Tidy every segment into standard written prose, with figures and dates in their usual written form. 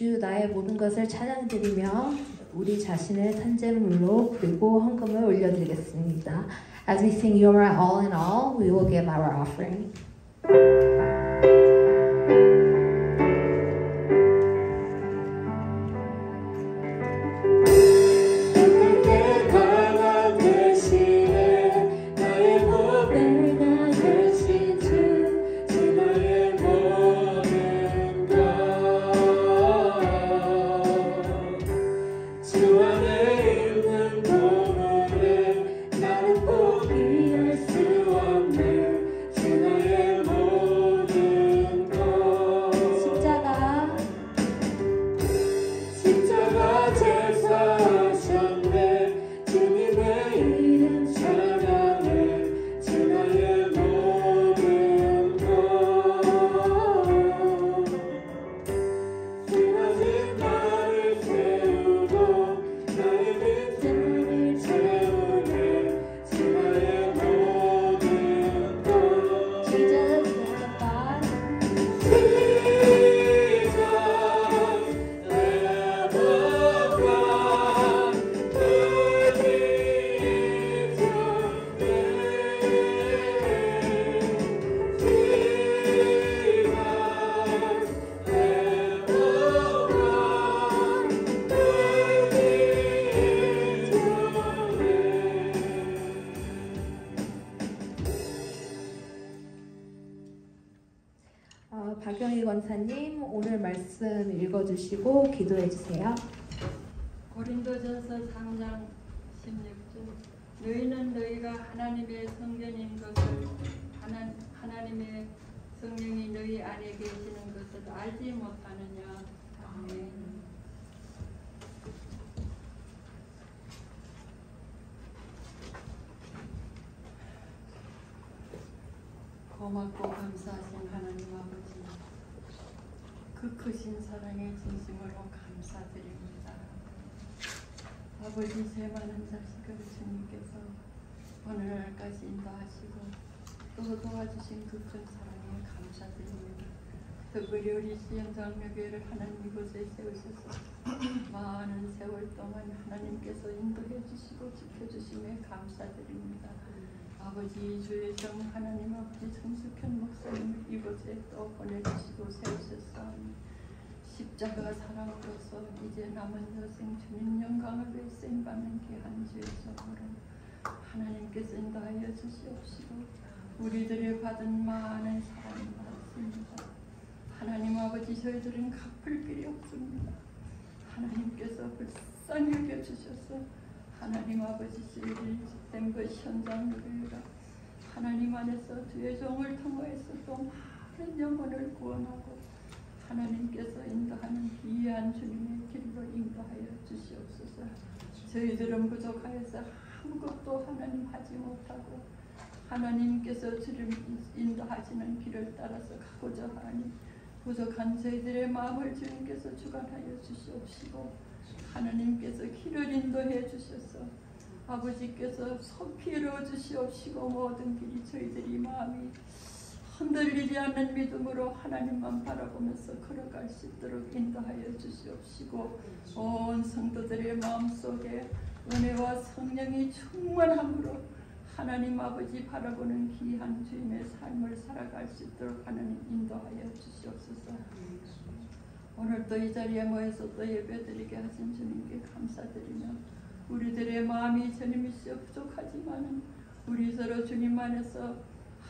주 나의 모든 것을 찬양드리며 우리 자신을 탄제물로 그리고 헌금을 올려드리겠습니다. As we sing You Are My All in All, we will give our offering. 박영희 권사님 오늘 말씀 읽어주시고 기도해 주세요. 고린도전서 3장 16절 너희는 너희가 하나님의 성전인 것을 하나님의 성령이 너희 안에 계시는 것을 알지 못하느냐. 아멘. 고맙고 감사하신 하나님 아버지, 그 크신 사랑에 진심으로 감사드립니다. 아버지, 제 많은 자식을 주님께서 오늘날까지 인도하시고 또 도와주신 그 큰 사랑에 감사드립니다. 특별히 우리 시연장로교회를 하나님 이곳에 세우셔서 많은 세월 동안 하나님께서 인도해 주시고 지켜주심에 감사드립니다. 아버지, 주의 종 하나님 아버지 정숙현 목사님을 이곳에 또 보내주시고 세우셨사오니 십자가 사랑으로서 이제 남은 여생 주님 영광을 위해 쓰임받는 귀한 주의 종으로 하나님께서 인도하여 주시옵시고 우리들의 받은 많은 사랑을 받습니다. 하나님 아버지, 저희들은 갚을 길이 없습니다. 하나님께서 불쌍히 여겨주셔서 하나님 아버지, 저희들이 집된 것 현장교회가 하나님 안에서 주의 종을 통하여서 또 많은 영혼을 구원하고 하나님께서 인도하는 귀한 주님의 길로 인도하여 주시옵소서. 저희들은 부족하여서 아무것도 하나님 하지 못하고 하나님께서 주님 인도하시는 길을 따라서 가고자 하니 부족한 저희들의 마음을 주님께서 주관하여 주시옵시고 하나님께서 길을 인도해 주셔서 아버지께서 속히 이루어 주시옵시고 모든 길이 저희들이 마음이 흔들리지 않는 믿음으로 하나님만 바라보면서 걸어갈 수 있도록 인도하여 주시옵시고 온 성도들의 마음속에 은혜와 성령이 충만함으로 하나님 아버지 바라보는 귀한 주님의 삶을 살아갈 수 있도록 하나님 인도하여 주시옵소서. 오늘도 이 자리에 모여서 또 예배드리게 하신 주님께 감사드리며 우리들의 마음이 주님이시여 부족하지만 우리 서로 주님 안에서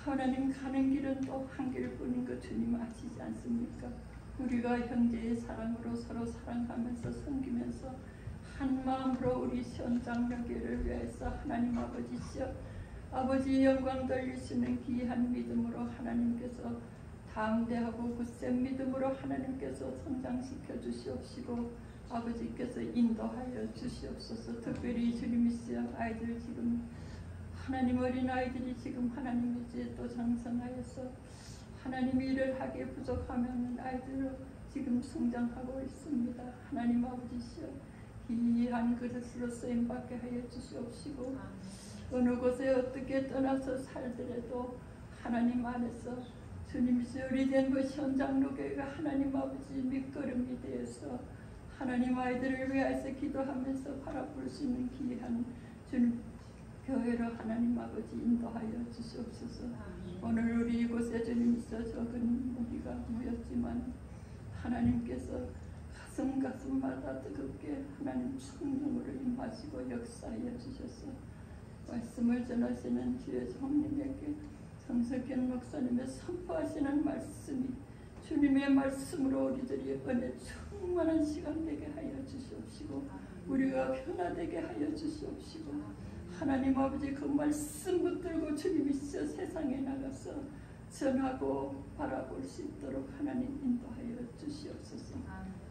하나님 가는 길은 또 한 길뿐인 것 주님 아시지 않습니까? 우리가 형제의 사랑으로 서로 사랑하면서 섬기면서 한 마음으로 우리 시원장로교회를 위해서 하나님 아버지시여 아버지 영광 돌리시는 귀한 믿음으로 하나님께서 담대하고 굳센 믿음으로 하나님께서 성장시켜 주시옵시고 아버지께서 인도하여 주시옵소서. 특별히 주님이시여 아이들 지금 하나님 어린 아이들이 지금 하나님 이제 또 장성하여서 하나님 일을 하기에 부족하면 아이들로 지금 성장하고 있습니다. 하나님 아버지시여 귀한 그릇으로 쓰임받게 하여 주시옵시고 어느 곳에 어떻게 떠나서 살더라도 하나님 안에서 주님이시여 우리된 그 현장로교회가 하나님 아버지 밑거름이 되어서 하나님 아이들을 위해서 기도하면서 바라볼 수 있는 귀한 주님 교회로 하나님 아버지 인도하여 주시옵소서. 오늘 우리 이곳에 주님이시여 적은 우리가 모였지만 하나님께서 가슴마다 뜨겁게 하나님 성령으로 임하시고 역사하여 주셔서 말씀을 전하시는 주의 성령에게 정석현 목사님의 선포하시는 말씀이 주님의 말씀으로 우리들이 은혜 충만한 시간 되게 하여 주시옵시고 우리가 변화되게 하여 주시옵시고 하나님 아버지 그 말씀 붙들고 주님이시여 세상에 나가서 전하고 바라볼 수 있도록 하나님 인도하여 주시옵소서.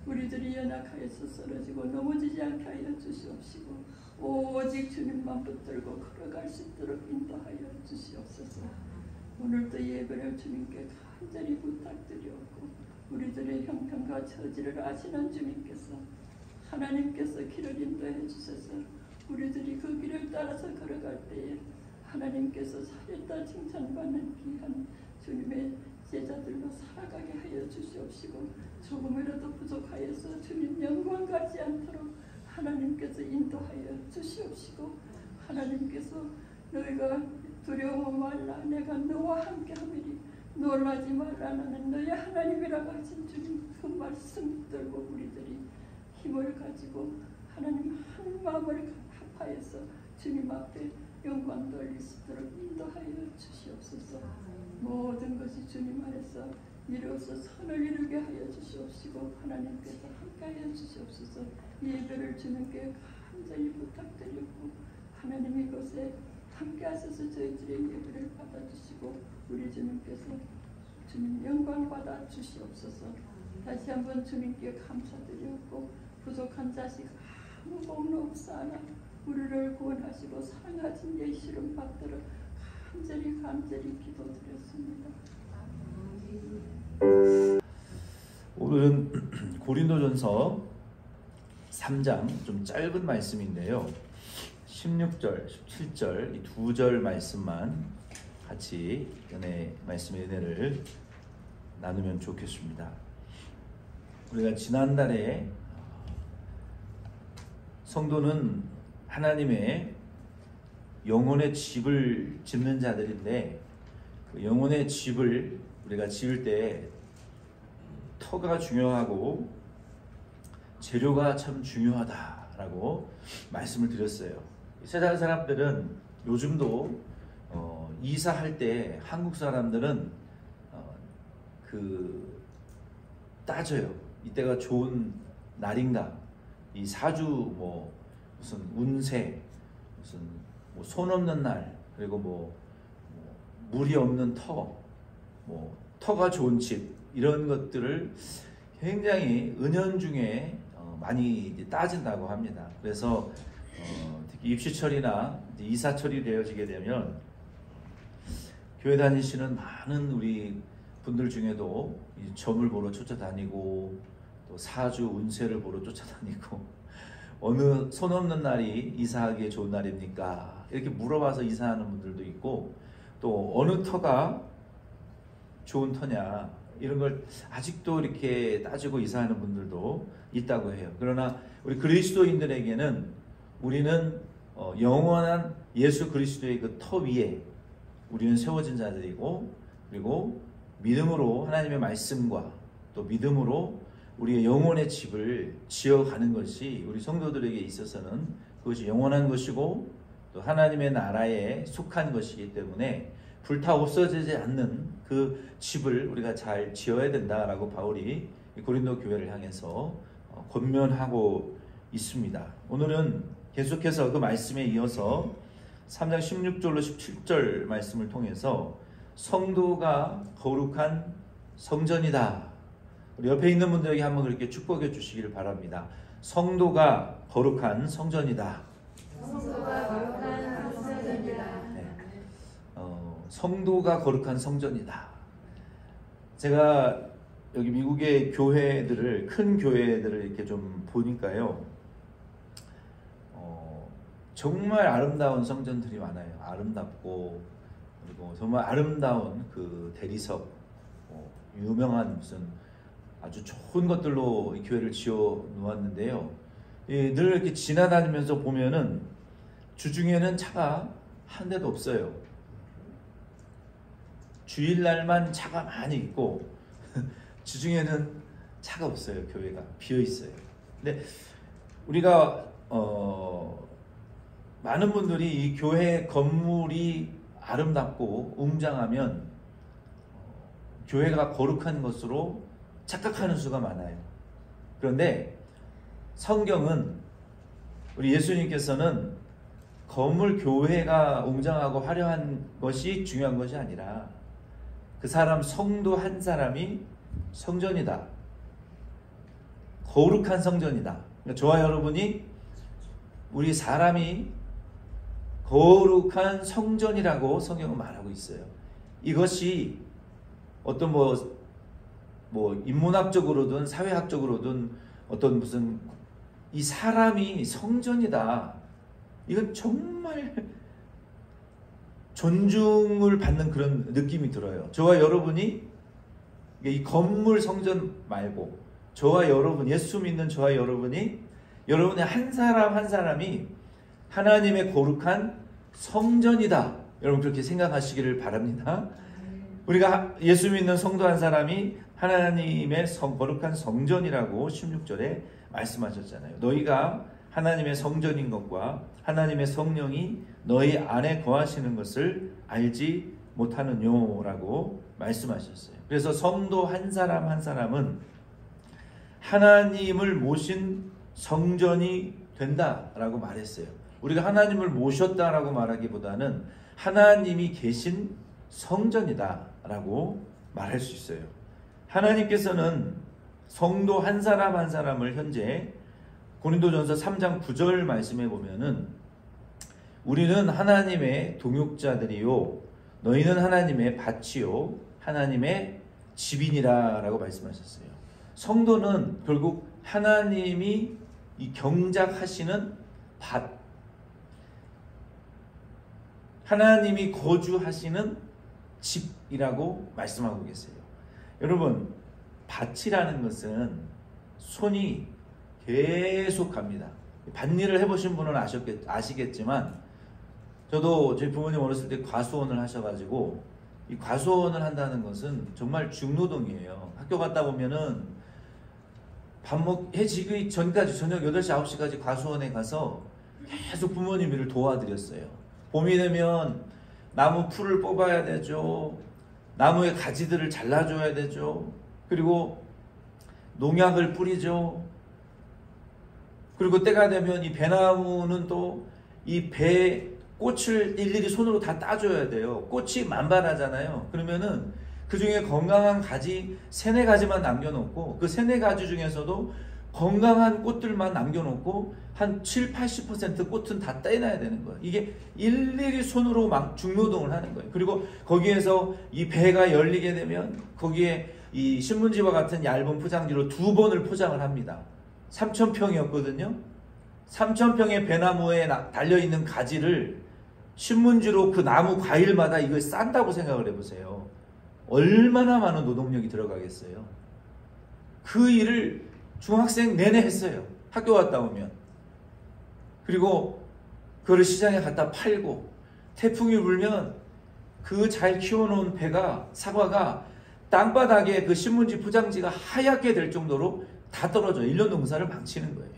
우리들이 연약하여서 쓰러지고 넘어지지 않게 하여 주시옵시고 오직 주님만 붙들고 걸어갈 수 있도록 인도하여 주시옵소서. 오늘도 예배를 주님께 간절히 부탁드리옵고 우리들의 형편과 처지를 아시는 주님께서 하나님께서 길을 인도해 주셔서 우리들이 그 길을 따라서 걸어갈 때에 하나님께서 살렸다 칭찬받는 귀한 주님의 제자들로 살아가게 하여 주시옵시고 조금이라도 부족하여서 주님 영광 갖지 않도록 하나님께서 인도하여 주시옵시고 하나님께서 너희가 두려워 말라 내가 너와 함께 하리니 놀라지 말라 나는 너희 하나님이라고 하신 주님 그 말씀 들고 우리들이 힘을 가지고 하나님 한 마음을 합하여서 주님 앞에 영광 돌릴 수 있도록 인도하여 주시옵소서. 모든 것이 주님 안에서 이루어서 선을 이루게 하여 주시옵시고 하나님께서 함께하여 주시옵소서. 예배를 주님께 간절히 부탁드리고 하나님의 것에 함께 하셔서 저희들의 예배를 받아주시고 우리 주님께서 주님 영광 받아 주시옵소서. 다시 한번 주님께 감사드리고 부족한 자식 아무 복로 없사하나 우리를 구원하시고 사랑하신 예수를 받들어 간절히 기도드렸습니다. 오늘은 고린도전서 3장 좀 짧은 말씀인데요. 16절, 17절 이 두 절 말씀만 같이 말씀의 은혜를 나누면 좋겠습니다. 우리가 지난달에 성도는 하나님의 영혼의 집을 짓는 자들인데 그 영혼의 집을 우리가 지을 때 터가 중요하고 재료가 참 중요하다라고 말씀을 드렸어요. 세상 사람들은 요즘도 이사할 때 한국 사람들은 따져요. 이때가 좋은 날인가? 이 사주 무슨 운세, 무슨 손 없는 날, 그리고 물이 없는 터, 터가 좋은 집 이런 것들을 굉장히 은연중에 많이 따진다고 합니다. 그래서 특히 입시철이나 이사철이 되어지게 되면 교회 다니시는 많은 우리 분들 중에도 이 점을 보러 쫓아다니고 또 사주 운세를 보러 쫓아다니고 어느 손 없는 날이 이사하기에 좋은 날입니까? 이렇게 물어봐서 이사하는 분들도 있고 또 어느 터가 좋은 터냐 이런 걸 아직도 이렇게 따지고 이사하는 분들도 있다고 해요. 그러나 우리 그리스도인들에게는 우리는 영원한 예수 그리스도의 그 터 위에 우리는 세워진 자들이고 그리고 믿음으로 하나님의 말씀과 또 믿음으로 우리의 영혼의 집을 지어가는 것이 우리 성도들에게 있어서는 그것이 영원한 것이고 또 하나님의 나라에 속한 것이기 때문에 불타 없어지지 않는 그 집을 우리가 잘 지어야 된다라고 바울이 고린도 교회를 향해서 권면하고 있습니다. 오늘은 계속해서 그 말씀에 이어서 3장 16절로 17절 말씀을 통해서 성도가 거룩한 성전이다. 우리 옆에 있는 분들에게 한번 그렇게 축복해 주시기를 바랍니다. 성도가 거룩한 성전이다. 성도가 거룩한 성전이다. 네. 성도가 거룩한 성전이다. 제가 여기 미국의 교회들을 큰 교회들을 이렇게 좀 보니까요. 정말 아름다운 성전들이 많아요. 아름답고 그리고 정말 아름다운 그 대리석, 유명한 무슨 아주 좋은 것들로 이 교회를 지어 놓았는데요. 늘 이렇게 지나다니면서 보면은 주중에는 차가 한 대도 없어요. 주일날만 차가 많이 있고 주중에는 차가 없어요. 교회가 비어 있어요. 근데 우리가 많은 분들이 이 교회 건물이 아름답고 웅장하면 교회가 거룩한 것으로 착각하는 수가 많아요. 그런데 성경은 우리 예수님께서는 건물 교회가 웅장하고 화려한 것이 중요한 것이 아니라 그 사람 성도 한 사람이 성전이다. 거룩한 성전이다. 그러니까 저와 여러분이 우리 사람이 거룩한 성전이라고 성경은 말하고 있어요. 이것이 어떤 인문학적으로든 사회학적으로든 어떤 무슨 이 사람이 성전이다. 이건 정말 존중을 받는 그런 느낌이 들어요. 저와 여러분이 이 건물 성전 말고 저와 여러분, 예수 믿는 저와 여러분이 여러분의 한 사람 한 사람이 하나님의 거룩한 성전이다. 여러분 그렇게 생각하시기를 바랍니다. 우리가 예수 믿는 성도 한 사람이 하나님의 거룩한 성전이라고 16절에 말씀하셨잖아요. 너희가 하나님의 성전인 것과 하나님의 성령이 너희 안에 거하시는 것을 알지 못하느뇨 라고 말씀하셨어요. 그래서 성도 한 사람 한 사람은 하나님을 모신 성전이 된다라고 말했어요. 우리가 하나님을 모셨다라고 말하기보다는 하나님이 계신 성전이다라고 말할 수 있어요. 하나님께서는 성도 한 사람 한 사람을 현재 고린도전서 3장 9절 말씀에 보면은 우리는 하나님의 동역자들이요 너희는 하나님의 밭이요 하나님의 집이니라 라고 말씀하셨어요. 성도는 결국 하나님이 이 경작하시는 밭, 하나님이 거주하시는 집이라고 말씀하고 계세요. 여러분, 밭이라는 것은 손이 계속 갑니다. 밭일을 해보신 분은 아시겠지만 저도 저희 부모님 어렸을 때 과수원을 하셔가지고 이 과수원을 한다는 것은 정말 중노동이에요. 학교 갔다 보면은 해 지기 전까지 저녁 8시 9시까지 과수원에 가서 계속 부모님 일을 도와드렸어요. 봄이 되면 나무 풀을 뽑아야 되죠. 나무의 가지들을 잘라줘야 되죠. 그리고 농약을 뿌리죠. 그리고 때가 되면 이 배나무는 또 이 배 꽃을 일일이 손으로 다 따줘야 돼요. 꽃이 만발하잖아요. 그러면은 그 중에 건강한 가지 3-4가지만 남겨놓고 그 3-4가지 중에서도 건강한 꽃들만 남겨놓고 한 70-80% 꽃은 다 떼놔야 되는 거예요. 이게 일일이 손으로 막 중노동을 하는 거예요. 그리고 거기에서 이 배가 열리게 되면 거기에 이 신문지와 같은 얇은 포장지로 2번을 포장을 합니다. 3,000평이었거든요. 3,000평의 배나무에 달려있는 가지를 신문지로 그 나무 과일마다 이걸 싼다고 생각을 해보세요. 얼마나 많은 노동력이 들어가겠어요. 그 일을 중학생 내내 했어요. 학교 갔다 오면. 그리고 그걸 시장에 갖다 팔고 태풍이 불면 그 잘 키워놓은 배가 사과가 땅바닥에 그 신문지 포장지가 하얗게 될 정도로 다 떨어져요. 1년 농사를 망치는 거예요.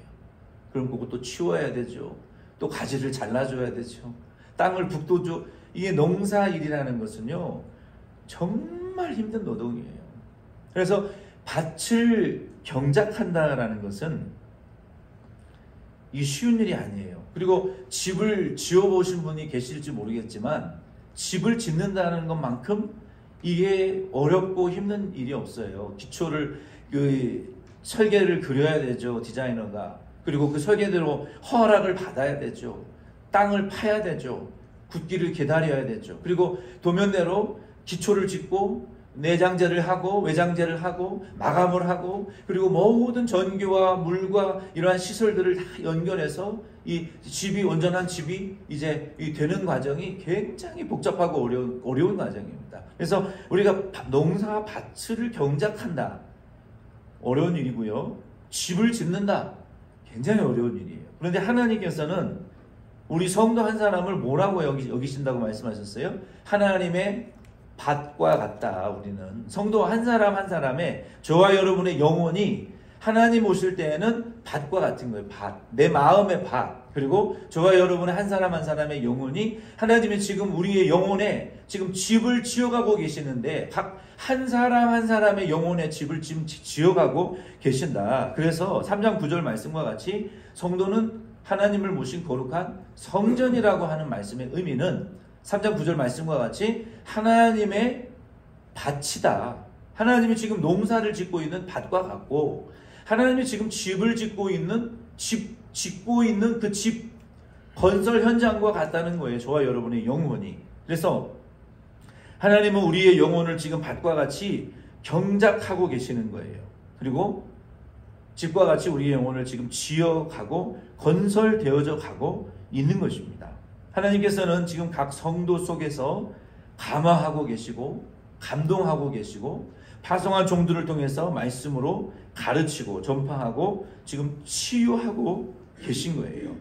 그럼 그것도 치워야 되죠. 또 가지를 잘라줘야 되죠. 땅을 북돋줘. 이게 농사일이라는 것은요 정말 힘든 노동이에요. 그래서 밭을 경작한다라는 것은 이 쉬운 일이 아니에요. 그리고 집을 지어보신 분이 계실지 모르겠지만 집을 짓는다는 것만큼 이게 어렵고 힘든 일이 없어요. 기초를 설계를 그려야 되죠. 디자이너가. 그리고 그 설계대로 허락을 받아야 되죠. 땅을 파야 되죠. 굳기를 기다려야 되죠. 그리고 도면대로 기초를 짓고 내장재를 하고 외장재를 하고 마감을 하고 그리고 모든 전기와 물과 이러한 시설들을 다 연결해서 이 집이 온전한 집이 이제 되는 과정이 굉장히 복잡하고 어려운 과정입니다. 그래서 우리가 농사 밭을 경작한다. 어려운 일이고요. 집을 짓는다. 굉장히 어려운 일이에요. 그런데 하나님께서는 우리 성도 한 사람을 뭐라고 여기신다고 말씀하셨어요? 하나님의 밭과 같다. 우리는 성도 한 사람 한 사람의 저와 여러분의 영혼이 하나님 오실 때에는 밭과 같은 거예요. 밭. 내 마음의 밭. 그리고 저와 여러분의 한 사람 한 사람의 영혼이 하나님이 지금 우리의 영혼에 지금 집을 지어가고 계시는데 각 한 사람 한 사람의 영혼의 집을 지금 지어가고 계신다. 그래서 3장 9절 말씀과 같이 성도는 하나님을 모신 거룩한 성전이라고 하는 말씀의 의미는 3장 9절 말씀과 같이 하나님의 밭이다. 하나님이 지금 농사를 짓고 있는 밭과 같고 하나님이 지금 집을 짓고 있는 그 집 건설 현장과 같다는 거예요. 저와 여러분의 영혼이. 그래서 하나님은 우리의 영혼을 지금 밭과 같이 경작하고 계시는 거예요. 그리고 집과 같이 우리의 영혼을 지금 지어가고 건설되어져 가고 있는 것입니다. 하나님께서는 지금 각 성도 속에서 감화하고 계시고 감동하고 계시고 파송한 종들을 통해서 말씀으로 가르치고 전파하고 지금 치유하고 계신 거예요.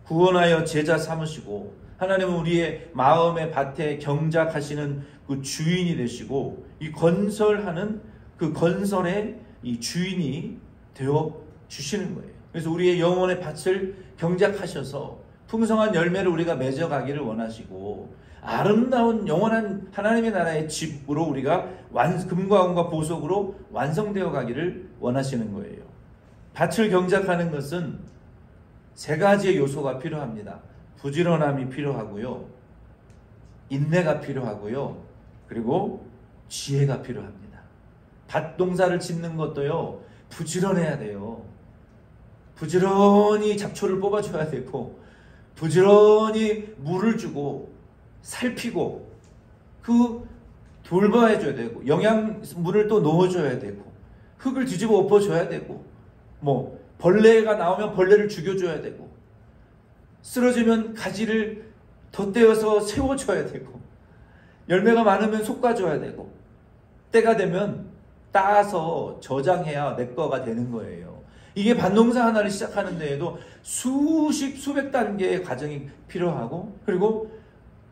구원하여 제자 삼으시고 하나님은 우리의 마음의 밭에 경작하시는 그 주인이 되시고 이 건설하는 그 건설의 이 주인이 되어 주시는 거예요. 그래서 우리의 영혼의 밭을 경작하셔서 풍성한 열매를 우리가 맺어가기를 원하시고 아름다운 영원한 하나님의 나라의 집으로 우리가 금과 은과 보석으로 완성되어 가기를 원하시는 거예요. 밭을 경작하는 것은 3가지의 요소가 필요합니다. 부지런함이 필요하고요. 인내가 필요하고요. 그리고 지혜가 필요합니다. 밭농사를 짓는 것도요. 부지런해야 돼요. 부지런히 잡초를 뽑아줘야 되고 부지런히 물을 주고 살피고 그 돌봐줘야 되고 영양분을 또 넣어줘야 되고 흙을 뒤집어 엎어줘야 되고 뭐 벌레가 나오면 벌레를 죽여줘야 되고 쓰러지면 가지를 덧대어서 세워줘야 되고 열매가 많으면 솎아줘야 되고 때가 되면 따서 저장해야 내 거가 되는 거예요. 이게 밭농사 하나를 시작하는 데에도 수백 단계의 과정이 필요하고 그리고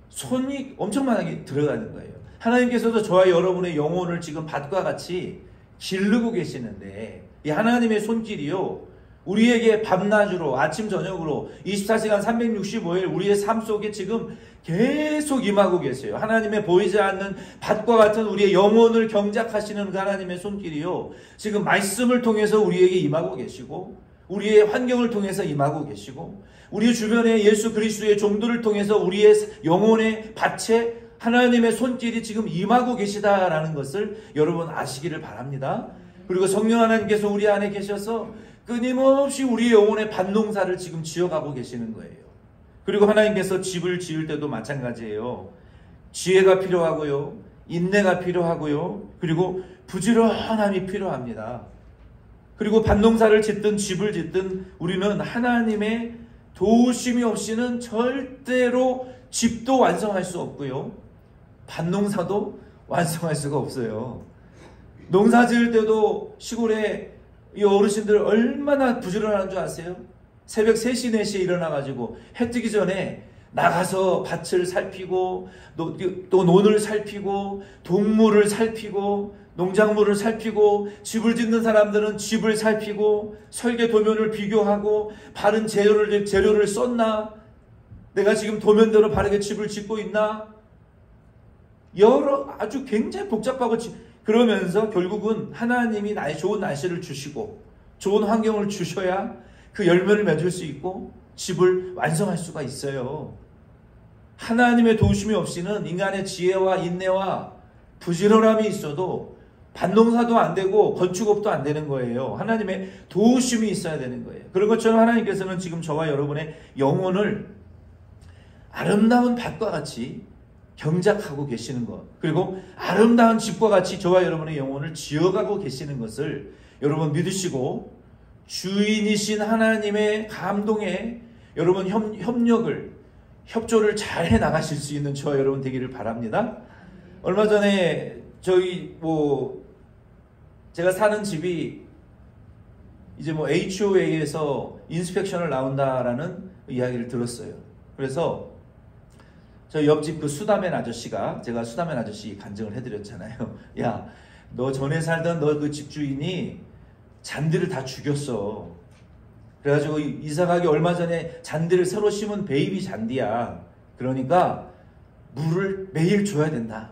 손이 엄청 많이 들어가는 거예요. 하나님께서도 저와 여러분의 영혼을 지금 밭과 같이 기르고 계시는데 이 하나님의 손길이요. 우리에게 밤낮으로 아침 저녁으로 24시간 365일 우리의 삶 속에 지금 계속 임하고 계세요. 하나님의 보이지 않는 밭과 같은 우리의 영혼을 경작하시는 그 하나님의 손길이요. 지금 말씀을 통해서 우리에게 임하고 계시고 우리의 환경을 통해서 임하고 계시고 우리 주변에 예수 그리스도의 종들을 통해서 우리의 영혼의 밭에 하나님의 손길이 지금 임하고 계시다라는 것을 여러분 아시기를 바랍니다. 그리고 성령 하나님께서 우리 안에 계셔서 끊임없이 우리 영혼의 밭농사를 지금 지어가고 계시는 거예요. 그리고 하나님께서 집을 지을 때도 마찬가지예요. 지혜가 필요하고요. 인내가 필요하고요. 그리고 부지런함이 필요합니다. 그리고 밭농사를 짓든 집을 짓든 우리는 하나님의 도우심이 없이는 절대로 집도 완성할 수 없고요. 밭농사도 완성할 수가 없어요. 농사 지을 때도 시골에 이 어르신들 얼마나 부지런한 줄 아세요? 새벽 3시, 4시에 일어나가지고 해 뜨기 전에 나가서 밭을 살피고 또 논을 살피고 동물을 살피고 농작물을 살피고 집을 짓는 사람들은 집을 살피고 설계 도면을 비교하고 바른 재료를 썼나? 내가 지금 도면대로 바르게 집을 짓고 있나? 아주 굉장히 복잡하고 그러면서 결국은 하나님이 나의 좋은 날씨를 주시고 좋은 환경을 주셔야 그 열매를 맺을 수 있고 집을 완성할 수가 있어요. 하나님의 도우심이 없이는 인간의 지혜와 인내와 부지런함이 있어도 밭농사도 안 되고 건축업도 안 되는 거예요. 하나님의 도우심이 있어야 되는 거예요. 그런 것처럼 하나님께서는 지금 저와 여러분의 영혼을 아름다운 밭과 같이 경작하고 계시는 것, 그리고 아름다운 집과 같이 저와 여러분의 영혼을 지어가고 계시는 것을 여러분 믿으시고 주인이신 하나님의 감동에 여러분 협조를 잘 해 나가실 수 있는 저와 여러분 되기를 바랍니다. 얼마 전에 제가 사는 집이 이제 HOA에서 인스펙션을 나온다라는 이야기를 들었어요. 그래서 저 옆집 그 수다맨 아저씨가, 제가 수다맨 아저씨 간증을 해드렸잖아요. 야, 너 전에 살던 너 그 집주인이 잔디를 다 죽였어. 그래가지고 이사가기 얼마 전에 잔디를 새로 심은 베이비 잔디야. 그러니까 물을 매일 줘야 된다.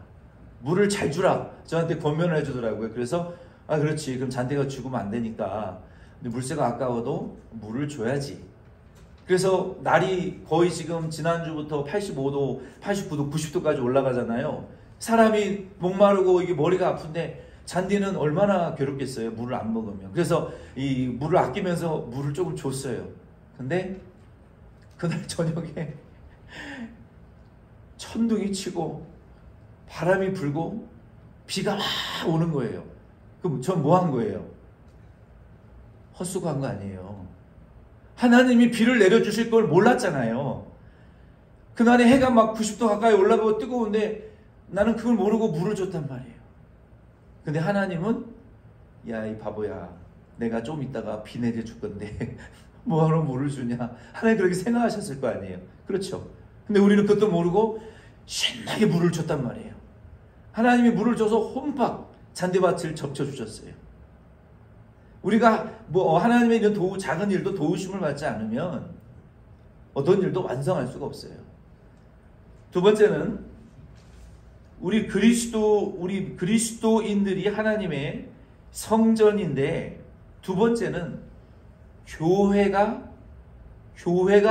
물을 잘 주라. 저한테 권면을 해주더라고요. 그래서 그렇지. 그럼 잔디가 죽으면 안 되니까. 근데 물세가 아까워도 물을 줘야지. 그래서 날이 거의 지금 지난주부터 85도, 89도, 90도까지 올라가잖아요. 사람이 목마르고 이게 머리가 아픈데 잔디는 얼마나 괴롭겠어요. 물을 안 먹으면. 그래서 이 물을 아끼면서 물을 조금 줬어요. 근데 그날 저녁에 천둥이 치고 바람이 불고 비가 막 오는 거예요. 그럼 전 뭐 한 거예요? 헛수고한 거 아니에요. 하나님이 비를 내려주실 걸 몰랐잖아요. 그날에 해가 막 90도 가까이 올라가고 뜨거운데 나는 그걸 모르고 물을 줬단 말이에요. 근데 하나님은 야, 이 바보야, 내가 좀 있다가 비 내려줄 건데 뭐하러 물을 주냐. 하나님 그렇게 생각하셨을 거 아니에요. 그렇죠. 근데 우리는 그것도 모르고 신나게 물을 줬단 말이에요. 하나님이 물을 줘서 홈팍 잔디밭을 적셔주셨어요. 우리가 하나님의 이런 작은 일도 도우심을 받지 않으면 어떤 일도 완성할 수가 없어요. 두 번째는 우리 그리스도인들이 하나님의 성전인데, 두 번째는 교회가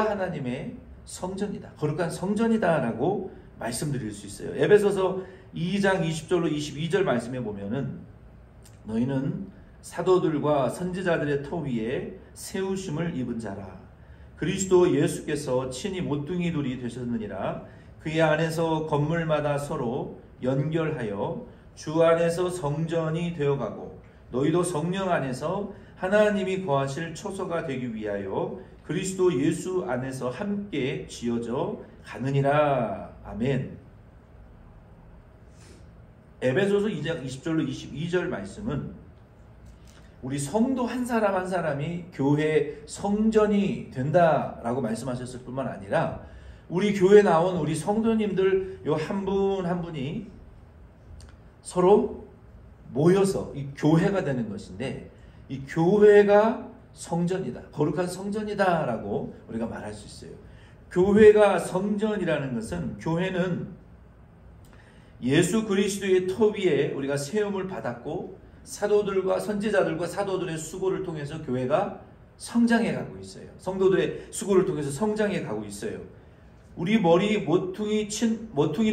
하나님의 성전이다. 거룩한 성전이다라고 말씀드릴 수 있어요. 에베소서 2장 20절로 22절 말씀에 보면은 너희는 사도들과 선지자들의 터 위에 세우심을 입은 자라. 그리스도 예수께서 친히 모퉁이 돌이 되셨느니라. 그의 안에서 건물마다 서로 연결하여 주 안에서 성전이 되어가고 너희도 성령 안에서 하나님이 거하실 초소가 되기 위하여 그리스도 예수 안에서 함께 지어져 가느니라. 아멘. 에베소서 2장 20절로 22절 말씀은 우리 성도 한 사람 한 사람이 교회 성전이 된다라고 말씀하셨을 뿐만 아니라 우리 교회 나온 우리 성도님들 요 한 분 한 분이 서로 모여서 이 교회가 되는 것인데 이 교회가 성전이다. 거룩한 성전이다라고 우리가 말할 수 있어요. 교회가 성전이라는 것은 교회는 예수 그리스도의 터 위에 우리가 세움을 받았고 사도들과 선지자들과 사도들의 수고를 통해서 교회가 성장해 가고 있어요. 성도들의 수고를 통해서 성장해 가고 있어요. 우리 머리 모퉁이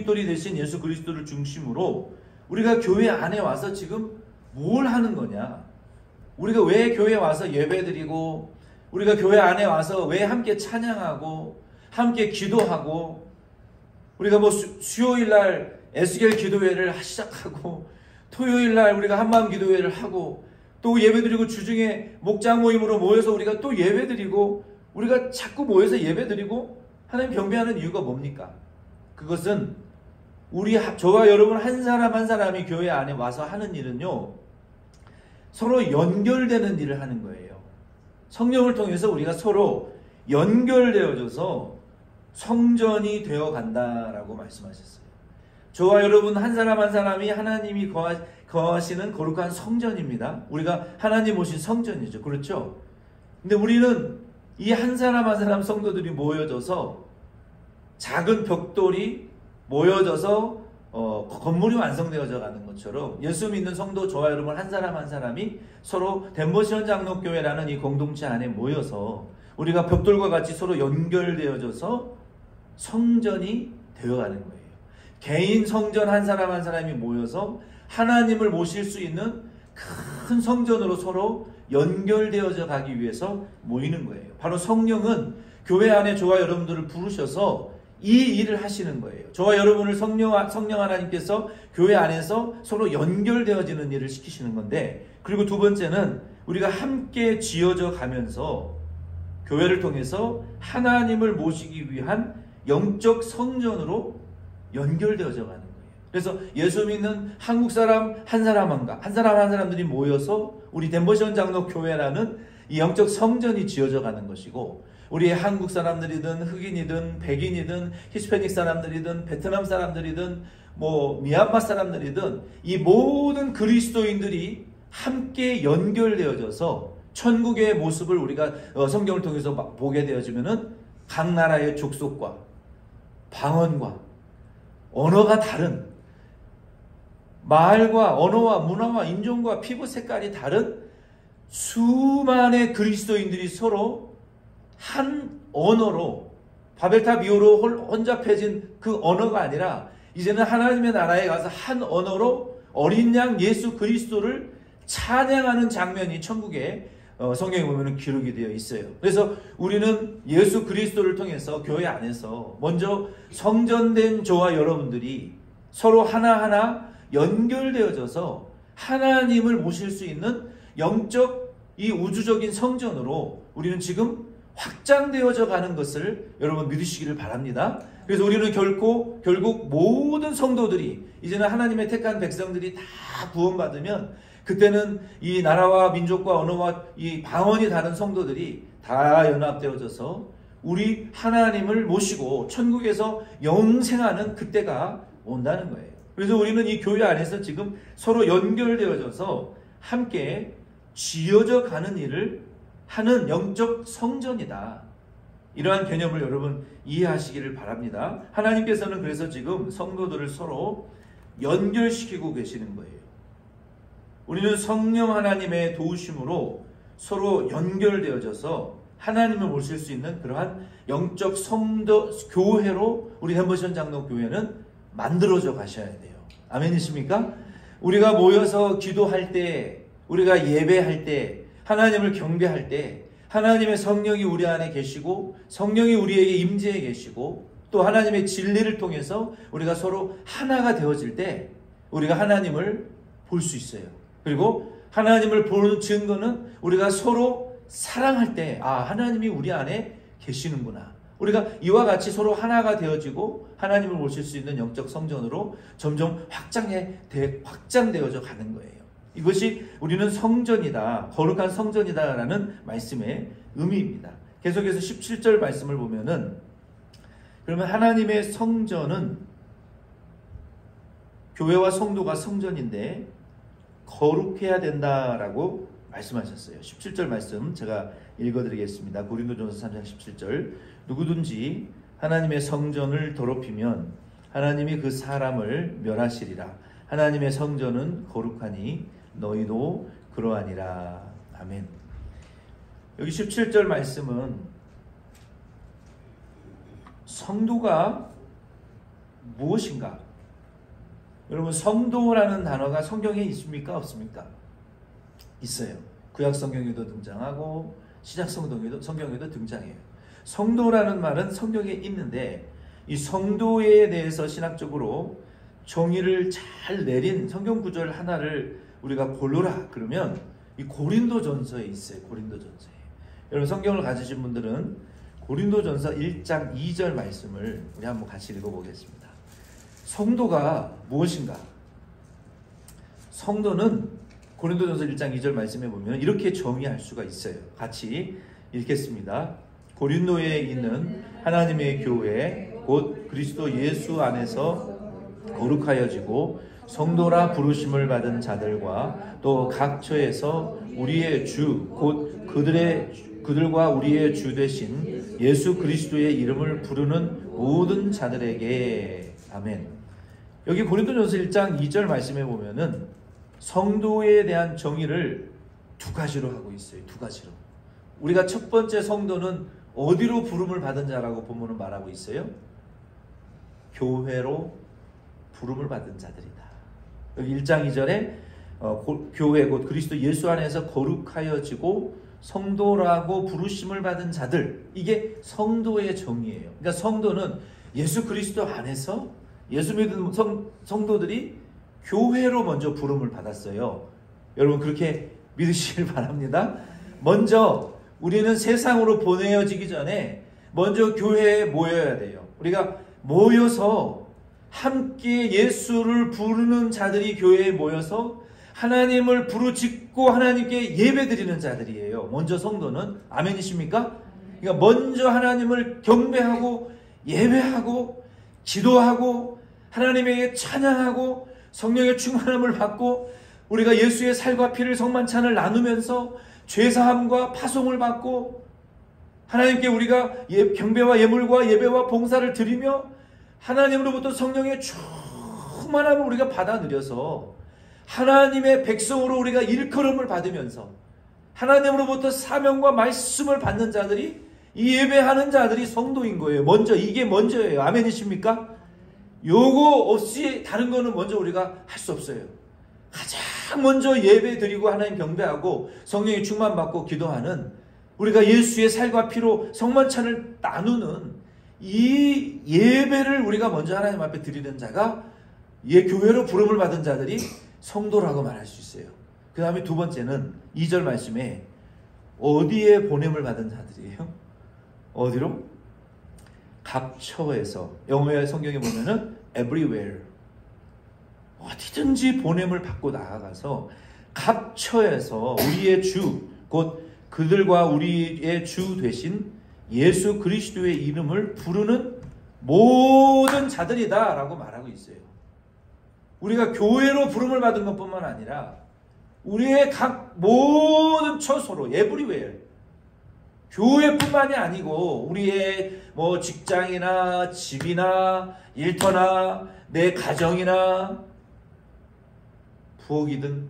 돌이 되신 예수 그리스도를 중심으로 우리가 교회 안에 와서 지금 뭘 하는 거냐? 우리가 왜 교회에 와서 예배드리고 우리가 교회 안에 와서 왜 함께 찬양하고 함께 기도하고 우리가 뭐 수요일 날 에스겔 기도회를 시작하고 토요일 날 우리가 한마음 기도회를 하고 또 예배드리고 주중에 목장 모임으로 모여서 우리가 또 예배드리고 우리가 자꾸 모여서 예배드리고 하나님 경배하는 이유가 뭡니까? 그것은 저와 여러분 한 사람 한 사람이 교회 안에 와서 하는 일은요 서로 연결되는 일을 하는 거예요. 성령을 통해서 우리가 서로 연결되어져서 성전이 되어 간다라고 말씀하셨어요. 저와 여러분 한 사람 한 사람이 하나님이 거하시는 거룩한 성전입니다. 우리가 하나님 오신 성전이죠. 그렇죠? 근데 우리는 이 한 사람 한 사람 성도들이 모여져서 작은 벽돌이 모여져서 건물이 완성되어져 가는 것처럼 예수 믿는 성도 저와 여러분 한 사람 한 사람이 서로 덴버시원 장로교회라는 이 공동체 안에 모여서 우리가 벽돌과 같이 서로 연결되어져서 성전이 되어가는 거예요. 개인 성전 한 사람 한 사람이 모여서 하나님을 모실 수 있는 큰 성전으로 서로 연결되어져 가기 위해서 모이는 거예요. 바로 성령은 교회 안에 저와 여러분들을 부르셔서 이 일을 하시는 거예요. 저와 여러분을 성령 하나님께서 교회 안에서 서로 연결되어지는 일을 시키시는 건데, 그리고 두 번째는 우리가 함께 지어져 가면서 교회를 통해서 하나님을 모시기 위한 영적 성전으로 연결되어져 가는 거예요. 그래서 예수 믿는 한국 사람 한 사람 한 사람들이 모여서 우리 덴버시원 장로 교회라는 이 영적 성전이 지어져 가는 것이고, 우리 한국 사람들이든 흑인이든 백인이든 히스패닉 사람들이든 베트남 사람들이든 뭐 미얀마 사람들이든 이 모든 그리스도인들이 함께 연결되어져서 천국의 모습을 우리가 성경을 통해서 보게 되어지면은 각 나라의 족속과 방언과 언어가 다른, 말과 언어와 문화와 인종과 피부 색깔이 다른 수많은 그리스도인들이 서로 한 언어로, 바벨탑 이후로 혼잡해진 그 언어가 아니라 이제는 하나님의 나라에 가서 한 언어로 어린 양 예수 그리스도를 찬양하는 장면이 천국에 성경에 보면 기록이 되어 있어요. 그래서 우리는 예수 그리스도를 통해서 교회 안에서 먼저 성전된 저와 여러분들이 서로 하나하나 연결되어져서 하나님을 모실 수 있는 영적 이 우주적인 성전으로 우리는 지금 확장되어져 가는 것을 여러분 믿으시기를 바랍니다. 그래서 우리는 결국 모든 성도들이, 이제는 하나님의 택한 백성들이 다 구원받으면 그때는 이 나라와 민족과 언어와 이 방언이 다른 성도들이 다 연합되어져서 우리 하나님을 모시고 천국에서 영생하는 그때가 온다는 거예요. 그래서 우리는 이 교회 안에서 지금 서로 연결되어져서 함께 지어져 가는 일을 하는 영적 성전이다. 이러한 개념을 여러분 이해하시기를 바랍니다. 하나님께서는 그래서 지금 성도들을 서로 연결시키고 계시는 거예요. 우리는 성령 하나님의 도우심으로 서로 연결되어져서 하나님을 모실 수 있는 그러한 영적 성도 교회로 우리 햄버션 장로교회는 만들어져 가셔야 돼요. 아멘이십니까? 우리가 모여서 기도할 때, 우리가 예배할 때, 하나님을 경배할 때 하나님의 성령이 우리 안에 계시고 성령이 우리에게 임재해 계시고 또 하나님의 진리를 통해서 우리가 서로 하나가 되어질 때 우리가 하나님을 볼 수 있어요. 그리고 하나님을 보는 증거는 우리가 서로 사랑할 때 하나님이 우리 안에 계시는구나. 우리가 이와 같이 서로 하나가 되어지고 하나님을 모실 수 있는 영적 성전으로 점점 확장되어져 가는 거예요. 이것이 우리는 성전이다, 거룩한 성전이다라는 말씀의 의미입니다. 계속해서 17절 말씀을 보면은 그러면 하나님의 성전은 교회와 성도가 성전인데 거룩해야 된다라고 말씀하셨어요. 17절 말씀 제가 읽어드리겠습니다. 고린도전서 3장 17절 누구든지 하나님의 성전을 더럽히면 하나님이 그 사람을 멸하시리라. 하나님의 성전은 거룩하니 너희도 그러하니라. 아멘. 여기 17절 말씀은 성도가 무엇인가? 여러분 성도라는 단어가 성경에 있습니까? 없습니까? 있어요. 구약 성경에도 등장하고 신약 성경에도 등장해요. 성도라는 말은 성경에 있는데 이 성도에 대해서 신학적으로 정의를 잘 내린 성경 구절 하나를 우리가 고르라 그러면 이 고린도전서에 있어요. 고린도전서에. 여러분 성경을 가지신 분들은 고린도전서 1장 2절 말씀을 우리 한번 같이 읽어보겠습니다. 성도가 무엇인가? 성도는 고린도전서 1장 2절 말씀에 보면 이렇게 정의할 수가 있어요. 같이 읽겠습니다. 고린도에 있는 하나님의 교회 곧 그리스도 예수 안에서 거룩하여지고 성도라 부르심을 받은 자들과 또 각 처에서 우리의 주 곧 그들과 우리의 주 되신 예수 그리스도의 이름을 부르는 모든 자들에게 아멘. 여기 고린도전서 1장 2절 말씀에 보면은 성도에 대한 정의를 두 가지로 하고 있어요. 두 가지로. 우리가 첫 번째 성도는 어디로 부름을 받은 자라고 본문은 말하고 있어요? 교회로 부름을 받은 자들이다. 여기 1장 2절에 교회 곧 그리스도 예수 안에서 거룩하여지고 성도라고 부르심을 받은 자들, 이게 성도의 정의예요. 그러니까 성도는 예수 그리스도 안에서 예수 믿는 성도들이 교회로 먼저 부름을 받았어요. 여러분 그렇게 믿으시길 바랍니다. 먼저 우리는 세상으로 보내어지기 전에 먼저 교회에 모여야 돼요. 우리가 모여서 함께 예수를 부르는 자들이 교회에 모여서 하나님을 부르짖고 하나님께 예배드리는 자들이에요. 먼저 성도는. 아멘이십니까? 그러니까 먼저 하나님을 경배하고 예배하고 기도하고 하나님에게 찬양하고 성령의 충만함을 받고 우리가 예수의 살과 피를 성만찬을 나누면서 죄사함과 파송을 받고 하나님께 우리가 경배와 예물과 예배와 봉사를 드리며 하나님으로부터 성령의 충만함을 우리가 받아 누려서 하나님의 백성으로 우리가 일컬음을 받으면서 하나님으로부터 사명과 말씀을 받는 자들이 이 예배하는 자들이 성도인 거예요. 먼저 이게 먼저예요. 아멘이십니까? 요거 없이 다른 거는 먼저 우리가 할 수 없어요. 가장 먼저 예배 드리고 하나님 경배하고 성령의 충만 받고 기도하는 우리가 예수의 살과 피로 성만찬을 나누는 이 예배를 우리가 먼저 하나님 앞에 드리는 자가 교회로 부름을 받은 자들이 성도라고 말할 수 있어요. 그 다음에 두 번째는 2절 말씀에 어디에 보냄을 받은 자들이에요? 어디로? 각 처에서. 영어의 성경에 보면은 everywhere. 어디든지 보냄을 받고 나아가서 각 처에서 우리의 주, 곧 그들과 우리의 주 되신 예수 그리스도의 이름을 부르는 모든 자들이다 라고 말하고 있어요. 우리가 교회로 부름을 받은 것뿐만 아니라 우리의 각 모든 처소로 everywhere, 교회뿐만이 아니고 우리의 직장이나 집이나 일터나 내 가정이나 부엌이든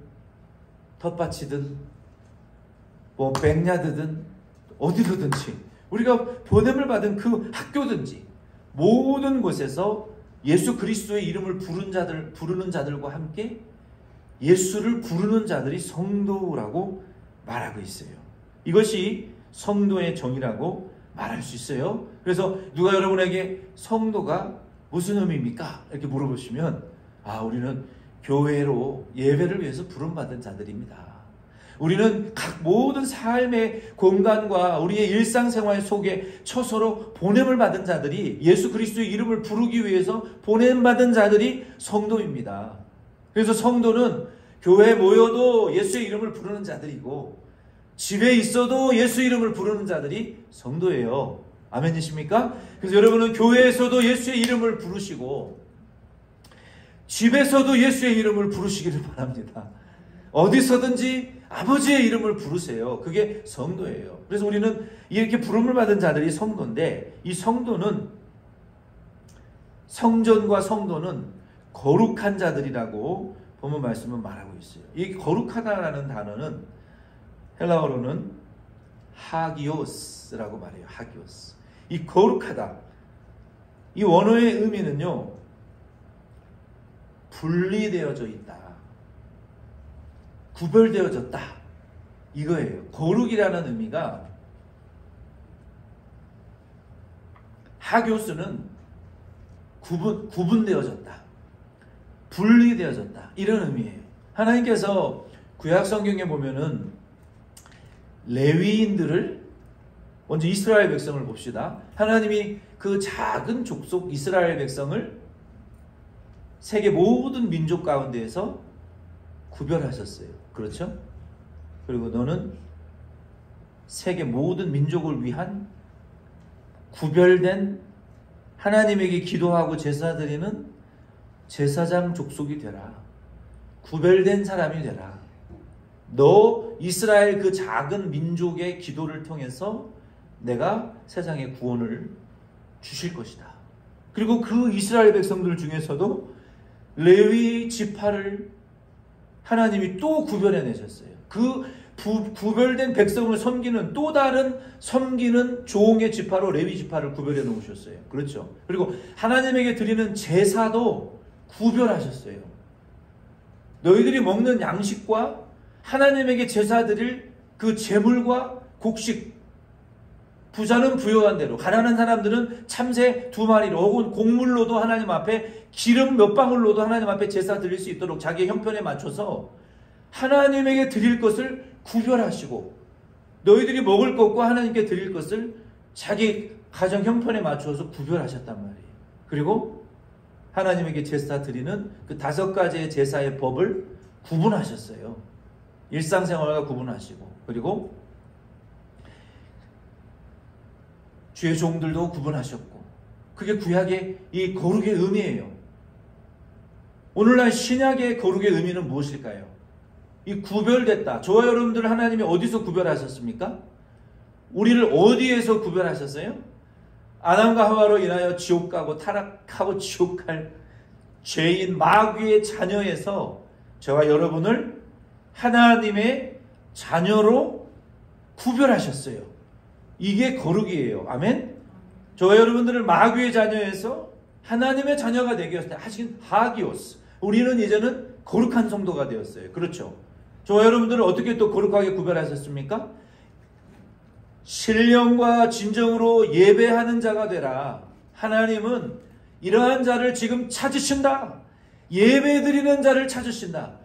텃밭이든 백야드든 어디로든지 우리가 보냄을 받은 그 학교든지 모든 곳에서 예수 그리스도의 이름을 부르는 자들과 함께 예수를 부르는 자들이 성도라고 말하고 있어요. 이것이 성도의 정의라고 말할 수 있어요. 그래서 누가 여러분에게 성도가 무슨 의미입니까? 이렇게 물어보시면 우리는 교회로 예배를 위해서 부름받은 자들입니다. 우리는 각 모든 삶의 공간과 우리의 일상생활 속에 처소로 보냄을 받은 자들이 예수 그리스도의 이름을 부르기 위해서 보냄받은 자들이 성도입니다. 그래서 성도는 교회에 모여도 예수의 이름을 부르는 자들이고 집에 있어도 예수 이름을 부르는 자들이 성도예요. 아멘이십니까? 그래서 여러분은 교회에서도 예수의 이름을 부르시고 집에서도 예수의 이름을 부르시기를 바랍니다. 어디서든지 아버지의 이름을 부르세요. 그게 성도예요. 그래서 우리는 이렇게 부름을 받은 자들이 성도인데, 이 성도는, 성전과 성도는 거룩한 자들이라고 본문 말씀은 말하고 있어요. 이 거룩하다라는 단어는 헬라어로는 하기오스라고 말해요. 하기오스. 이 거룩하다, 이 원어의 의미는요, 분리되어져 있다, 구별되어졌다, 이거예요. 거룩이라는 의미가, 하교스는 구분되어졌다, 분리되어졌다, 이런 의미예요. 하나님께서 구약 성경에 보면은 레위인들을, 먼저 이스라엘 백성을 봅시다. 하나님이 그 작은 족속 이스라엘 백성을 세계 모든 민족 가운데에서 구별하셨어요. 그렇죠? 그리고 너는 세계 모든 민족을 위한 구별된, 하나님에게 기도하고 제사 드리는 제사장 족속이 되라. 구별된 사람이 되라. 너 이스라엘 그 작은 민족의 기도를 통해서 내가 세상에 구원을 주실 것이다. 그리고 그 이스라엘 백성들 중에서도 레위 지파를 하나님이 또 구별해내셨어요. 그 구별된 백성을 섬기는 또 다른 섬기는 종의 지파로 레위 지파를 구별해 놓으셨어요. 그렇죠? 그리고 하나님에게 드리는 제사도 구별하셨어요. 너희들이 먹는 양식과 하나님에게 제사 드릴 그 제물과 곡식, 부자는 부요한 대로, 가난한 사람들은 참새 2마리로 혹은 곡물로도 하나님 앞에 기름 몇 방울로도 하나님 앞에 제사 드릴 수 있도록 자기의 형편에 맞춰서 하나님에게 드릴 것을 구별하시고, 너희들이 먹을 것과 하나님께 드릴 것을 자기 가정 형편에 맞춰서 구별하셨단 말이에요. 그리고 하나님에게 제사 드리는 그 5가지의 제사의 법을 구분하셨어요. 일상생활과 구분하시고, 그리고 주의 종들도 구분하셨고, 그게 구약의 이 거룩의 의미예요. 오늘날 신약의 거룩의 의미는 무엇일까요? 이 구별됐다. 저와 여러분들 하나님이 어디서 구별하셨습니까? 우리를 어디에서 구별하셨어요? 아담과 하와로 인하여 지옥 가고 타락하고 지옥 갈 죄인 마귀의 자녀에서 저와 여러분을 하나님의 자녀로 구별하셨어요. 이게 거룩이에요. 아멘? 저와 여러분들을 마귀의 자녀에서 하나님의 자녀가 되게 하신 하기오스. 우리는 이제는 거룩한 성도가 되었어요. 그렇죠? 저와 여러분들을 어떻게 또 거룩하게 구별하셨습니까? 신령과 진정으로 예배하는 자가 되라. 하나님은 이러한 자를 지금 찾으신다. 예배드리는 자를 찾으신다.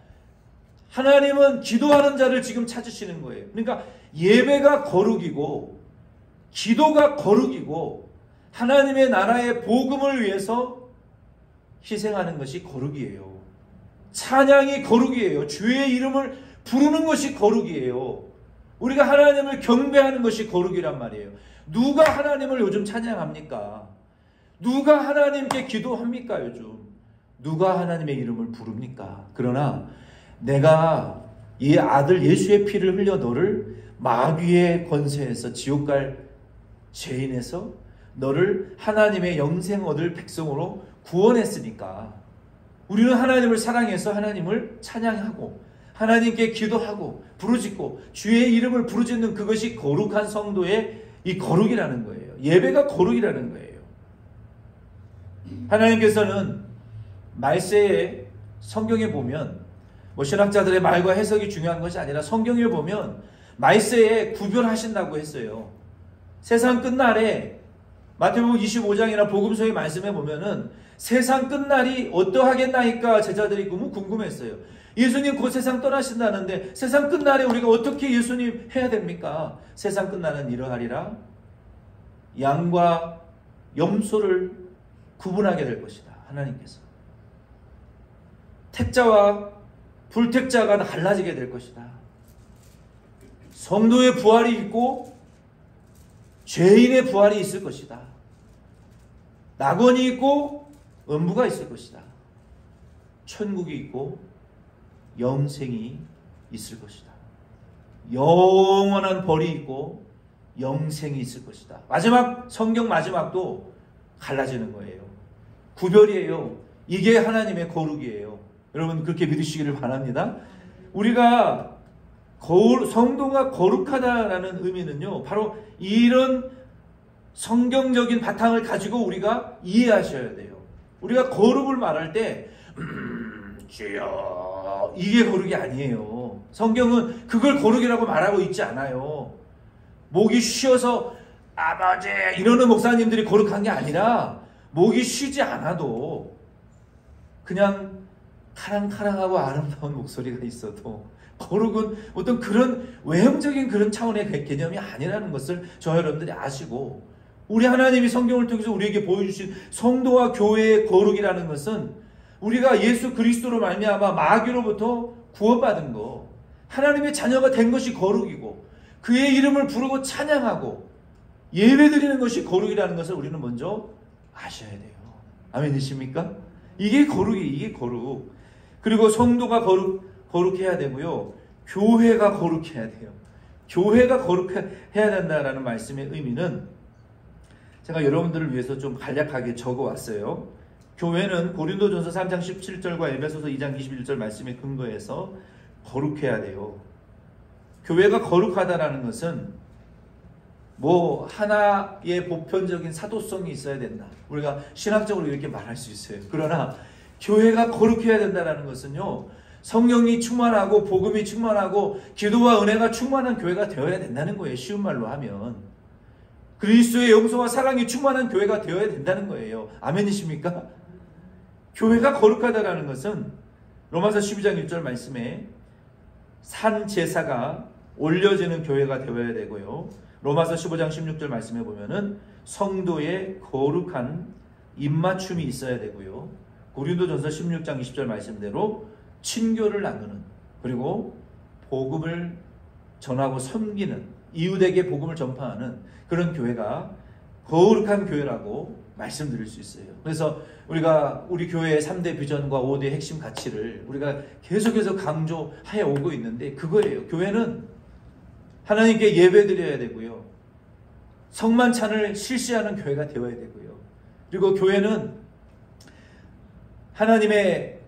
하나님은 기도하는 자를 지금 찾으시는 거예요. 그러니까 예배가 거룩이고 기도가 거룩이고 하나님의 나라의 복음을 위해서 희생하는 것이 거룩이에요. 찬양이 거룩이에요. 주의 이름을 부르는 것이 거룩이에요. 우리가 하나님을 경배하는 것이 거룩이란 말이에요. 누가 하나님을 요즘 찬양합니까? 누가 하나님께 기도합니까 요즘? 누가 하나님의 이름을 부릅니까? 그러나 내가 이 아들 예수의 피를 흘려 너를 마귀의 권세에서 지옥 갈 죄인에서 너를 하나님의 영생 얻을 백성으로 구원했으니까 우리는 하나님을 사랑해서 하나님을 찬양하고 하나님께 기도하고 부르짖고 주의 이름을 부르짖는 그것이 거룩한 성도의 이 거룩이라는 거예요. 예배가 거룩이라는 거예요. 하나님께서는 말세에 성경에 보면 뭐 신학자들의 말과 해석이 중요한 것이 아니라 성경에 보면 말세에 구별하신다고 했어요. 세상 끝날에 마태복음 25장이나 복음서의 말씀에 보면은 세상 끝날이 어떠하겠나이까 제자들이 궁금했어요. 예수님 곧 세상 떠나신다는데 세상 끝날에 우리가 어떻게 예수님 해야 됩니까? 세상 끝날은 이러하리라. 양과 염소를 구분하게 될 것이다. 하나님께서. 택자와 불택자가 갈라지게 될 것이다. 성도의 부활이 있고 죄인의 부활이 있을 것이다. 낙원이 있고 음부가 있을 것이다. 천국이 있고 영생이 있을 것이다. 영원한 벌이 있고 영생이 있을 것이다. 마지막 성경 마지막도 갈라지는 거예요. 구별이에요. 이게 하나님의 거룩이에요. 여러분 그렇게 믿으시기를 바랍니다. 우리가 성도가 거룩하다라는 의미는요, 바로 이런 성경적인 바탕을 가지고 우리가 이해하셔야 돼요. 우리가 거룩을 말할 때 주여 이게 거룩이 아니에요. 성경은 그걸 거룩이라고 말하고 있지 않아요. 목이 쉬어서 아버지 이러는 목사님들이 거룩한 게 아니라 목이 쉬지 않아도 그냥 카랑카랑하고 아름다운 목소리가 있어도 거룩은 어떤 그런 외형적인 그런 차원의 개념이 아니라는 것을 저 여러분들이 아시고, 우리 하나님이 성경을 통해서 우리에게 보여주신 성도와 교회의 거룩이라는 것은 우리가 예수 그리스도로 말미암아 마귀로부터 구원받은 거, 하나님의 자녀가 된 것이 거룩이고 그의 이름을 부르고 찬양하고 예배드리는 것이 거룩이라는 것을 우리는 먼저 아셔야 돼요. 아멘이십니까? 이게 거룩이, 이게 거룩. 그리고 성도가 거룩해야 되고요. 교회가 거룩해야 돼요. 교회가 거룩해야 된다라는 말씀의 의미는 제가 여러분들을 위해서 좀 간략하게 적어왔어요. 교회는 고린도전서 3장 17절과 에베소서 2장 21절 말씀에 근거해서 거룩해야 돼요. 교회가 거룩하다라는 것은 뭐 하나의 보편적인 사도성이 있어야 된다. 우리가 신학적으로 이렇게 말할 수 있어요. 그러나 교회가 거룩해야 된다는 것은요, 성령이 충만하고 복음이 충만하고 기도와 은혜가 충만한 교회가 되어야 된다는 거예요. 쉬운 말로 하면 그리스도의 용서와 사랑이 충만한 교회가 되어야 된다는 거예요. 아멘이십니까? 교회가 거룩하다는 것은 로마서 12장 1절 말씀에 산 제사가 올려지는 교회가 되어야 되고요. 로마서 15장 16절 말씀에 보면은 성도의 거룩한 입맞춤이 있어야 되고요. 고린도전서 16장 20절 말씀대로 친교를 나누는, 그리고 복음을 전하고 섬기는, 이웃에게 복음을 전파하는 그런 교회가 거룩한 교회라고 말씀드릴 수 있어요. 그래서 우리가 우리 교회의 3대 비전과 5대 핵심 가치를 우리가 계속해서 강조해 오고 있는데 그거예요. 교회는 하나님께 예배드려야 되고요. 성만찬을 실시하는 교회가 되어야 되고요. 그리고 교회는 하나님의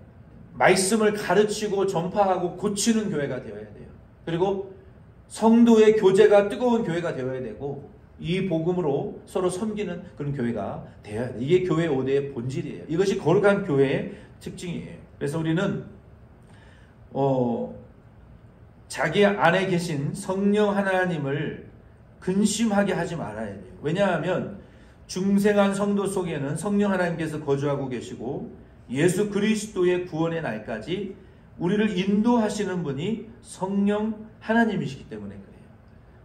말씀을 가르치고 전파하고 고치는 교회가 되어야 돼요. 그리고 성도의 교제가 뜨거운 교회가 되어야 되고 이 복음으로 서로 섬기는 그런 교회가 되어야 돼요. 이게 교회 5대의 본질이에요. 이것이 거룩한 교회의 특징이에요. 그래서 우리는 자기 안에 계신 성령 하나님을 근심하게 하지 말아야 돼요. 왜냐하면 중생한 성도 속에는 성령 하나님께서 거주하고 계시고 예수 그리스도의 구원의 날까지 우리를 인도하시는 분이 성령 하나님이시기 때문에 그래요.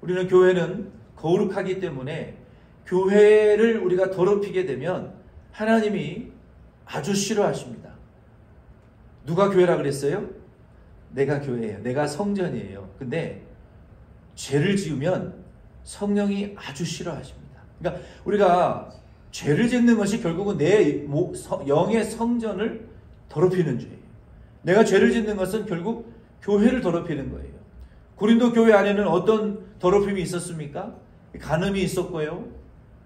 우리는 교회는 거룩하기 때문에 교회를 우리가 더럽히게 되면 하나님이 아주 싫어하십니다. 누가 교회라 그랬어요? 내가 교회예요. 내가 성전이에요. 근데 죄를 지으면 성령이 아주 싫어하십니다. 그러니까 우리가 죄를 짓는 것이 결국은 내 영의 성전을 더럽히는 죄예요. 내가 죄를 짓는 것은 결국 교회를 더럽히는 거예요. 고린도 교회 안에는 어떤 더럽힘이 있었습니까? 간음이 있었고요.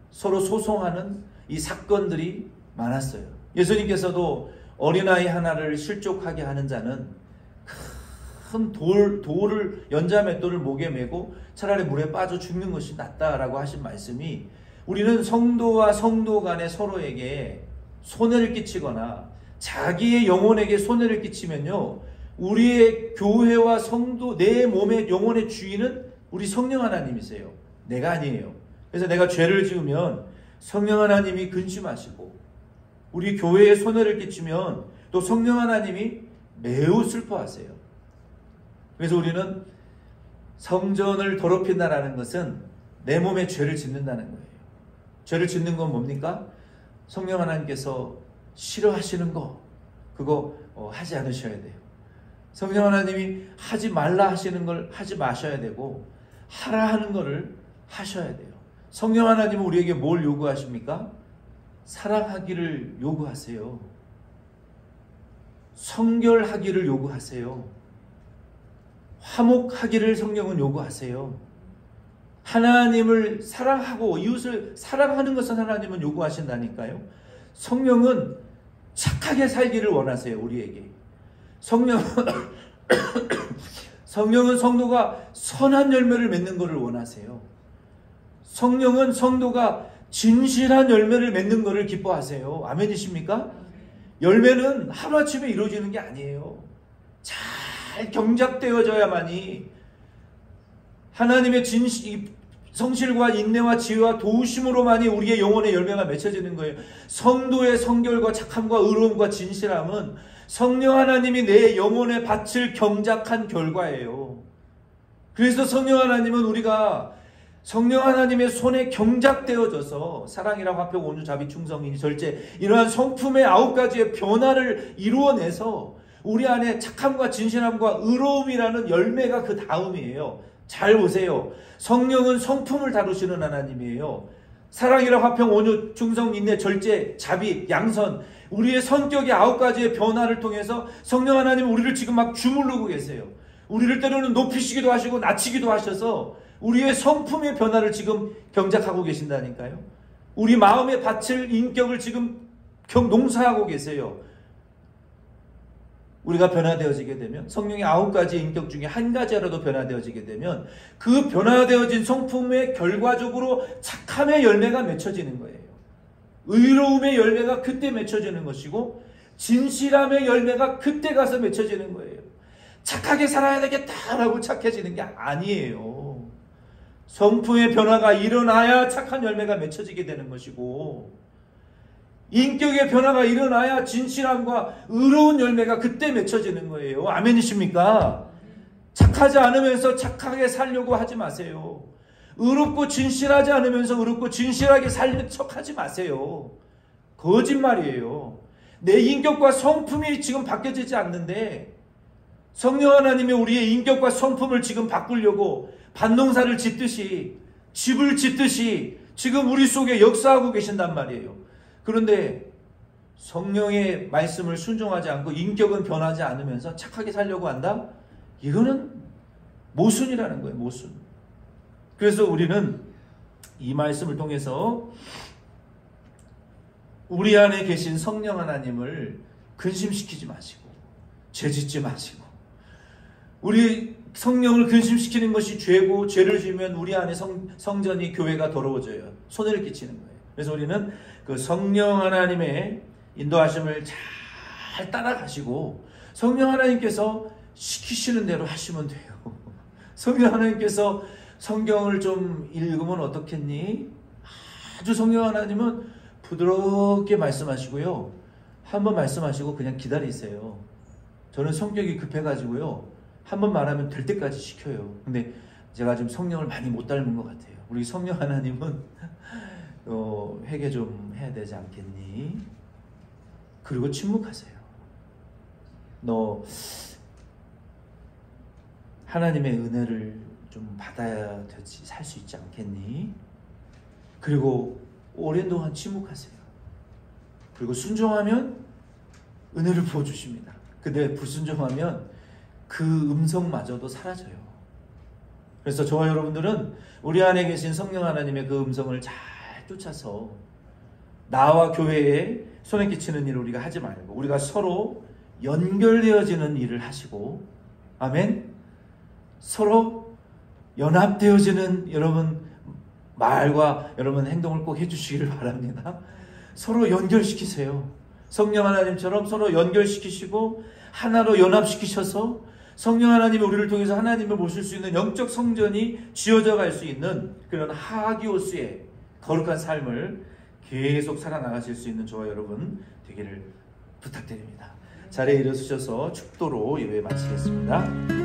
서로 소송하는 이 사건들이 많았어요. 예수님께서도 어린아이 하나를 실족하게 하는 자는 큰 돌을 연자 맷돌을 목에 메고 차라리 물에 빠져 죽는 것이 낫다라고 하신 말씀이, 우리는 성도와 성도 간에 서로에게 손해를 끼치거나 자기의 영혼에게 손해를 끼치면요, 우리의 교회와 성도, 내 몸의 영혼의 주인은 우리 성령 하나님이세요. 내가 아니에요. 그래서 내가 죄를 지으면 성령 하나님이 근심하시고, 우리 교회에 손해를 끼치면 또 성령 하나님이 매우 슬퍼하세요. 그래서 우리는 성전을 더럽힌다라는 것은 내 몸에 죄를 짓는다는 거예요. 죄를 짓는 건 뭡니까? 성령 하나님께서 싫어하시는 거, 그거 하지 않으셔야 돼요. 성령 하나님이 하지 말라 하시는 걸 하지 마셔야 되고, 하라 하는 거를 하셔야 돼요. 성령 하나님은 우리에게 뭘 요구하십니까? 사랑하기를 요구하세요. 성결하기를 요구하세요. 화목하기를 성령은 요구하세요. 하나님을 사랑하고 이웃을 사랑하는 것을 하나님은 요구하신다니까요. 성령은 착하게 살기를 원하세요. 우리에게. 성령은 성도가 선한 열매를 맺는 것을 원하세요. 성령은 성도가 진실한 열매를 맺는 것을 기뻐하세요. 아멘이십니까? 열매는 하루아침에 이루어지는 게 아니에요. 잘 경작되어져야만이 하나님의 성실과 인내와 지혜와 도우심으로만이 우리의 영혼의 열매가 맺혀지는 거예요. 성도의 성결과 착함과 의로움과 진실함은 성령 하나님이 내 영혼의 밭을 경작한 결과예요. 그래서 성령 하나님은 우리가 성령 하나님의 손에 경작되어져서 사랑이라 화평 온유 자비 충성 인이 절제, 이러한 성품의 9가지의 변화를 이루어내서 우리 안에 착함과 진실함과 의로움이라는 열매가 그 다음이에요. 잘 보세요. 성령은 성품을 다루시는 하나님이에요. 사랑이라 화평 온유 충성 인내 절제 자비 양선, 우리의 성격의 9가지의 변화를 통해서 성령 하나님은 우리를 지금 막 주물르고 계세요. 우리를 때로는 높이시기도 하시고 낮추기도 하셔서 우리의 성품의 변화를 지금 경작하고 계신다니까요. 우리 마음의 밭을, 인격을 지금 농사하고 계세요. 우리가 변화되어지게 되면, 성령의 9가지 인격 중에 한 가지라도 변화되어지게 되면 그 변화되어진 성품의 결과적으로 착함의 열매가 맺혀지는 거예요. 의로움의 열매가 그때 맺혀지는 것이고, 진실함의 열매가 그때 가서 맺혀지는 거예요. 착하게 살아야 되겠다라고 착해지는 게 아니에요. 성품의 변화가 일어나야 착한 열매가 맺혀지게 되는 것이고, 인격의 변화가 일어나야 진실함과 의로운 열매가 그때 맺혀지는 거예요. 아멘이십니까? 착하지 않으면서 착하게 살려고 하지 마세요. 의롭고 진실하지 않으면서 의롭고 진실하게 살는 척하지 마세요. 거짓말이에요. 내 인격과 성품이 지금 바뀌어지지 않는데, 성령 하나님이 우리의 인격과 성품을 지금 바꾸려고 밭농사를 짓듯이, 집을 짓듯이 지금 우리 속에 역사하고 계신단 말이에요. 그런데 성령의 말씀을 순종하지 않고 인격은 변하지 않으면서 착하게 살려고 한다? 이거는 모순이라는 거예요. 모순. 그래서 우리는 이 말씀을 통해서 우리 안에 계신 성령 하나님을 근심시키지 마시고 죄짓지 마시고, 우리 성령을 근심시키는 것이 죄고, 죄를 지으면 우리 안에 성전이, 교회가 더러워져요. 손해를 끼치는 거예요. 그래서 우리는 그 성령 하나님의 인도하심을 잘 따라가시고, 성령 하나님께서 시키시는 대로 하시면 돼요. 성령 하나님께서 성경을 좀 읽으면 어떻겠니? 아주 성령 하나님은 부드럽게 말씀하시고요. 한번 말씀하시고 그냥 기다리세요. 저는 성격이 급해가지고요, 한번 말하면 될 때까지 시켜요. 근데 제가 좀 성령을 많이 못 닮은 것 같아요. 우리 성령 하나님은 회개 좀 해야 되지 않겠니? 그리고 침묵하세요. 너 하나님의 은혜를 좀 받아야 되지, 살 수 있지 않겠니? 그리고 오랜 동안 침묵하세요. 그리고 순종하면 은혜를 부어주십니다. 근데 불순종하면 그 음성마저도 사라져요. 그래서 저와 여러분들은 우리 안에 계신 성령 하나님의 그 음성을 잘 쫓아서 나와 교회에 손에 끼치는 일을 우리가 하지 말고, 우리가 서로 연결되어지는 일을 하시고, 아멘. 서로 연합되어지는 여러분 말과 여러분 행동을 꼭 해주시기를 바랍니다. 서로 연결시키세요. 성령 하나님처럼 서로 연결시키시고 하나로 연합시키셔서 성령 하나님이 우리를 통해서 하나님을 모실 수 있는 영적 성전이 지어져 갈 수 있는 그런 하기오스의 거룩한 삶을 계속 살아나가실 수 있는 저와 여러분 되기를 부탁드립니다. 자리에 일어서셔서 축도로 예배 마치겠습니다.